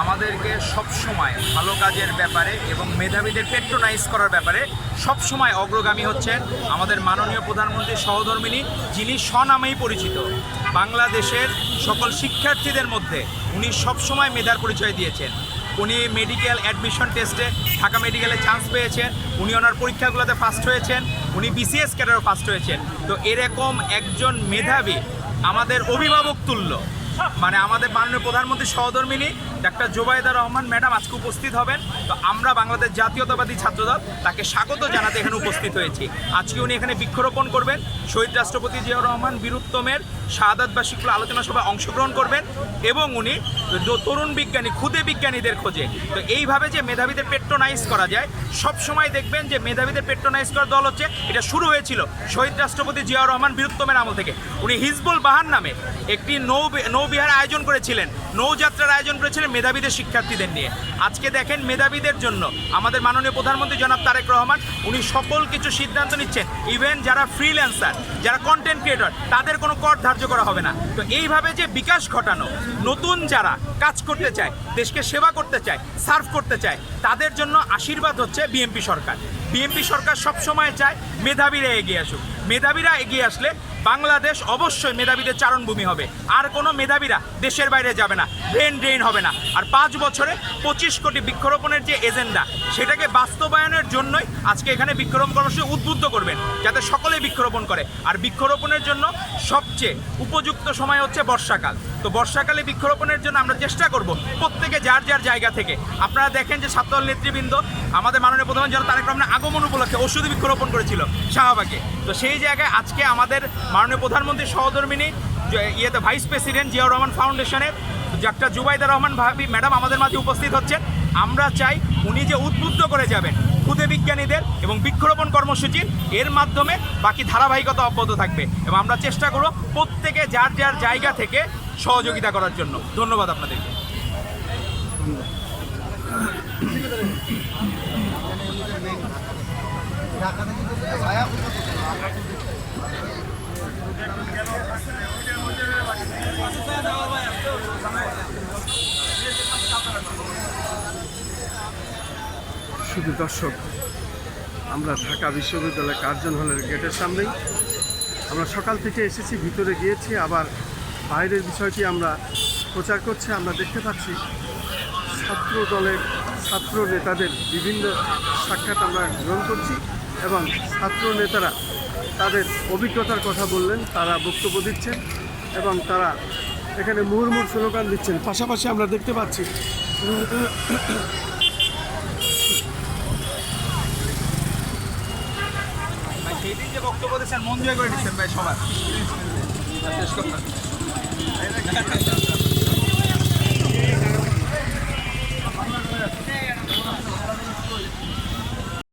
আমাদেরকে সবসময় ভালো কাজের ব্যাপারে এবং মেধাবীদের পেট্রোনাইজ করার ব্যাপারে সবসময় অগ্রগামী হচ্ছেন আমাদের মাননীয় প্রধানমন্ত্রী সহধর্মিণী, যিনি স্বনামেই পরিচিত। বাংলাদেশের সকল শিক্ষার্থীদের মধ্যে উনি সবসময় মেধার পরিচয় দিয়েছেন। উনি মেডিকেল অ্যাডমিশন টেস্টে ঢাকা মেডিকেলে চান্স পেয়েছেন, উনি ওনার পরীক্ষাগুলোতে ফার্স্ট হয়েছেন, উনি বিসিএস ক্যাডারও ফার্স্ট হয়েছেন। তো এরকম একজন মেধাবী আমাদের অভিভাবক তুল্য, মানে আমাদের মাননীয় প্রধানমন্ত্রী সহধর্মিণী ডাক্তার জোবাইদা রহমান ম্যাডাম আজকে উপস্থিত হবেন। তো আমরা বাংলাদেশ জাতীয়তাবাদী ছাত্রদল তাকে স্বাগত জানাতে এখানে উপস্থিত হয়েছি। আজকে উনি এখানে বৃক্ষরোপণ করবেন, শহীদ রাষ্ট্রপতি জিয়াউর রহমান বীরুত্তমের শাহাদাত বার্ষিকী আলোচনা সভায় অংশগ্রহণ করবেন এবং উনি তরুণ বিজ্ঞানী, ক্ষুদে বিজ্ঞানীদের খোঁজে। তো এইভাবে যে মেধাবীদের পেট্রোনাইজ করা যায়, সব সময় দেখবেন যে মেধাবীদের পেট্রোনাইজ করার দল হচ্ছে, এটা শুরু হয়েছিল শহীদ রাষ্ট্রপতি জিয়াউর রহমান বীরুত্তমের আমল থেকে। উনি হিজবুল বাহার নামে একটি নৌবিহার আয়োজন করেছিলেন, নৌযাত্রার আয়োজন করেছিলেন মেধাবীদের শিক্ষার্থীদের নিয়ে। আজকে দেখেন মেধাবীদের জন্য আমাদের মাননীয় প্রধানমন্ত্রী জনাব তারেক রহমান উনি সকল কিছু সিদ্ধান্ত নিচ্ছেন। ইভেন যারা ফ্রিল্যান্সার, যারা কন্টেন্ট ক্রিয়েটর, তাদের কোনো কর ধার্য করা হবে না। তো এইভাবে যে বিকাশ ঘটানো, নতুন যারা কাজ করতে চায়, দেশকে সেবা করতে চায়, সার্ভ করতে চায়, তাদের জন্য আশীর্বাদ হচ্ছে বিএনপি সরকার। বিএনপি সরকার সবসময় চায় মেধাবীরা এগিয়ে আসুক। মেধাবীরা এগিয়ে আসলে বাংলাদেশ অবশ্যই মেধাবীদের চারণভূমি হবে। আর কোনো মেধাবীরা দেশের বাইরে যাবে না, ব্রেন ড্রেন হবে না। আর 5 বছরে 25 কোটি বৃক্ষরোপণের যে এজেন্ডা, সেটাকে বাস্তবায়নের জন্যই আজকে এখানে বৃক্ষরোপণ কর্মসূচি উদ্বুদ্ধ করবেন, যাতে সকলেই বৃক্ষরোপণ করে। আর বৃক্ষরোপণের জন্য সবচেয়ে উপযুক্ত সময় হচ্ছে বর্ষাকাল। তো বর্ষাকালে বৃক্ষরোপণের জন্য আমরা চেষ্টা করব প্রত্যেকে যার যার জায়গা থেকে। আপনারা দেখেন যে ছাত্রদল নেতৃবৃন্দ আমাদের মাননীয় প্রধানমন্ত্রী জনাব তারেক রহমানের আগমন উপলক্ষে ওষুধ বৃক্ষরোপণ করেছিল শাহবাগে। তো সেই জায়গায় আজকে আমাদের মাননীয় প্রধানমন্ত্রী সহধর্মিণী ভাইস প্রেসিডেন্ট জিয়াউর রহমান ফাউন্ডেশনের ডাক্তার জুবাইদা রহমান ভাবি ম্যাডাম আমাদের মাঝে উপস্থিত হচ্ছেন। আমরা চাই উনি যে উদ্বুদ্ধ করে যাবেন ক্ষুদে বিজ্ঞানীদের এবং বৃক্ষরোপণ কর্মসূচির, এর মাধ্যমে বাকি ধারাবাহিকতা অব্যাহত থাকবে এবং আমরা চেষ্টা করব প্রত্যেকে যার যার জায়গা থেকে সহযোগিতা করার জন্য। ধন্যবাদ আপনাদেরকে। শুধু দর্শক, আমরা ঢাকা বিশ্ববিদ্যালয় কার্জন হলের গেটের সামনেই। আমরা সকাল থেকে এসেছি, ভিতরে গিয়েছি, আবার বাইরের বিষয়টি আমরা প্রচার করছি। আমরা দেখতে পাচ্ছি ছাত্র দলের ছাত্র নেতাদের বিভিন্ন সাক্ষাৎ আমরা গ্রহণ করছি এবং ছাত্র নেতারা তাদের অভিজ্ঞতার কথা বললেন, তারা বক্তব্য দিচ্ছেন এবং তারা এখানে মুহুর্মুহু স্লোগান দিচ্ছেন। পাশাপাশি আমরা দেখতে পাচ্ছি সেই দিন যে বক্তব্য দিচ্ছেন মন জয় করে দিচ্ছেন ভাই সবার শেষ কথা।